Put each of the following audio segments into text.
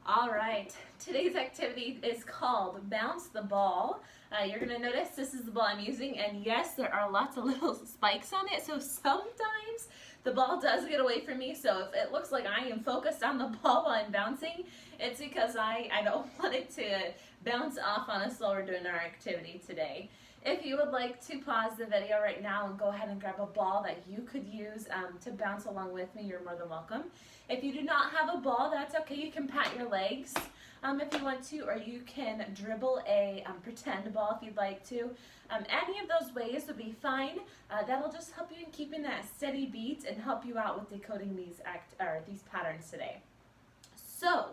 All right, today's activity is called Bounce the Ball. You're gonna notice this is the ball I'm using, and yes, there are lots of little spikes on it, so sometimes the ball does get away from me. So if it looks like I am focused on the ball while I'm bouncing, it's because I don't want it to bounce off on us while we're doing our activity today. If you would like to pause the video right now and go ahead and grab a ball that you could use to bounce along with me, you're more than welcome. If you do not have a ball, that's okay. You can pat your legs if you want to, or you can dribble a pretend ball if you'd like to. Any of those ways would be fine. That'll just help you in keeping that steady beat and help you out with decoding these patterns today. So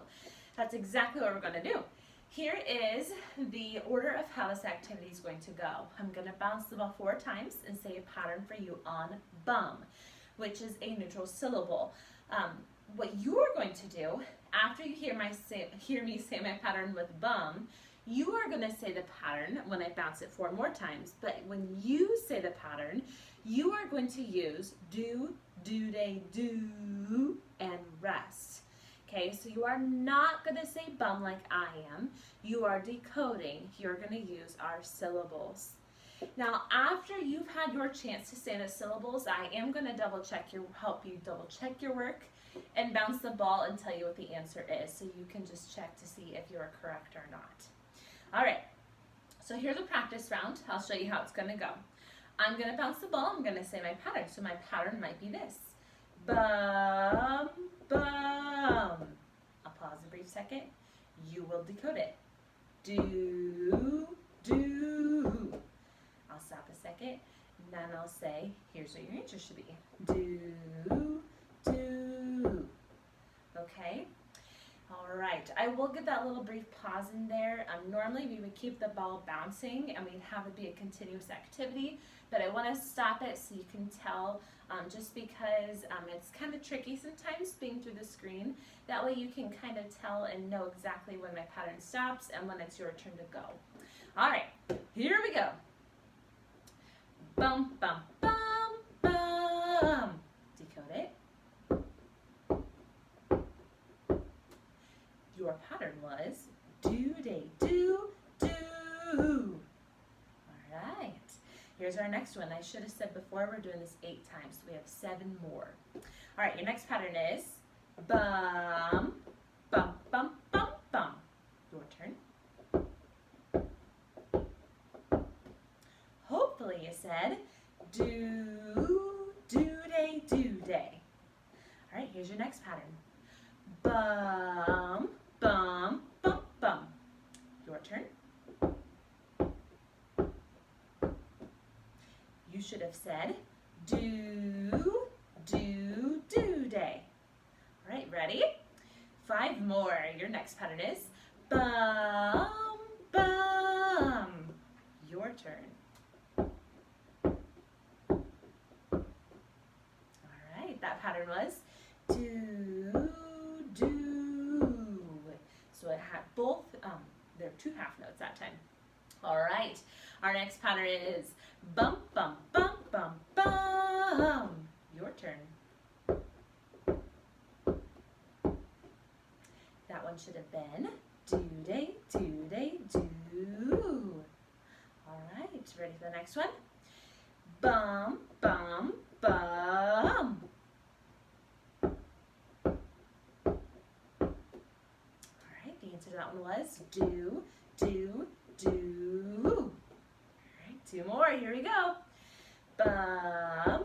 that's exactly what we're going to do. Here is the order of how this activity is going to go. I'm going to bounce the ball 4 times and say a pattern for you on bum, which is a neutral syllable. What you're going to do after you hear me say my pattern with bum, you are going to say the pattern when I bounce it 4 more times. But when you say the pattern, you are going to use do, do-day, do, and rest. Okay, so you are not going to say bum like I am. You are decoding. You're going to use our syllables. Now, after you've had your chance to say the syllables, I am going to help you double check your work and bounce the ball and tell you what the answer is, so you can just check to see if you're correct or not. All right, so here's a practice round. I'll show you how it's going to go. I'm going to bounce the ball. I'm going to say my pattern. So my pattern might be this. Bum, bum. I'll pause a brief second. You will decode it. Do, do. I'll stop a second, and then I'll say, here's what your answer should be. Do, do. Okay? All right. I will give that little brief pause in there. Normally we would keep the ball bouncing and we'd have it be a continuous activity, but I want to stop it so you can tell, just because it's kind of tricky sometimes being through the screen. That way you can kind of tell and know exactly when my pattern stops and when it's your turn to go. All right, here we go. Bum, bum, bum, bum. Decode it. Your pattern was do-day, do, do. All right. Here's our next one. I should have said before, we're doing this 8 times, so we have 7 more. All right, your next pattern is bum, bum, bum, bum, bum. Your turn. Hopefully you said do, do-day, do-day. All right, here's your next pattern. Bum, bum, bum, bum. Your turn. You should have said do, do, do-day. All right, ready? 5 more. Your next pattern is bum, bum. Your turn. All right, that pattern was do, do. So it had both, there are 2 half notes that time. All right, our next pattern is bum, bum, bum, bum, bum. Your turn. That one should have been do-day, do-day, do. All right, ready for the next one? Bum, bum, bum. The answer to that one was do, do, do. All right, 2 more. Here we go. Bum,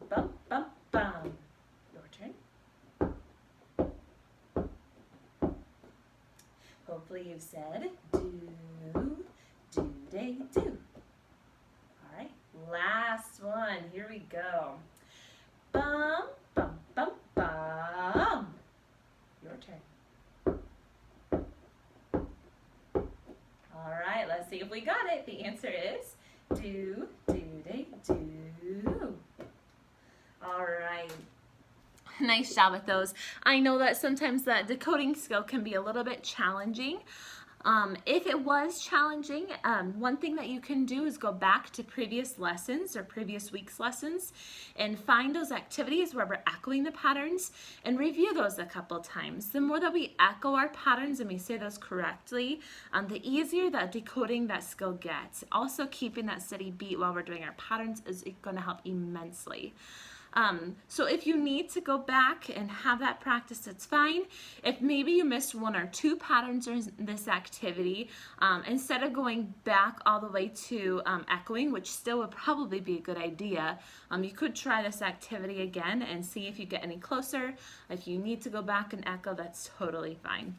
bum, bum, bum. Your turn. Hopefully you've said do, do-day, do. All right, last one. Here we go. Bum, bum, bum, bum. Your turn. All right, let's see if we got it. The answer is do, do-day, do. All right. Nice job with those. I know that sometimes that decoding skill can be a little bit challenging. If it was challenging, one thing that you can do is go back to previous lessons or previous week's lessons and find those activities where we're echoing the patterns and review those a couple times. The more that we echo our patterns and we say those correctly, the easier that decoding that skill gets. Also, keeping that steady beat while we're doing our patterns is going to help immensely. So if you need to go back and have that practice, it's fine. If maybe you missed one or two patterns in this activity, instead of going back all the way to echoing, which still would probably be a good idea, you could try this activity again and see if you get any closer. If you need to go back and echo, that's totally fine.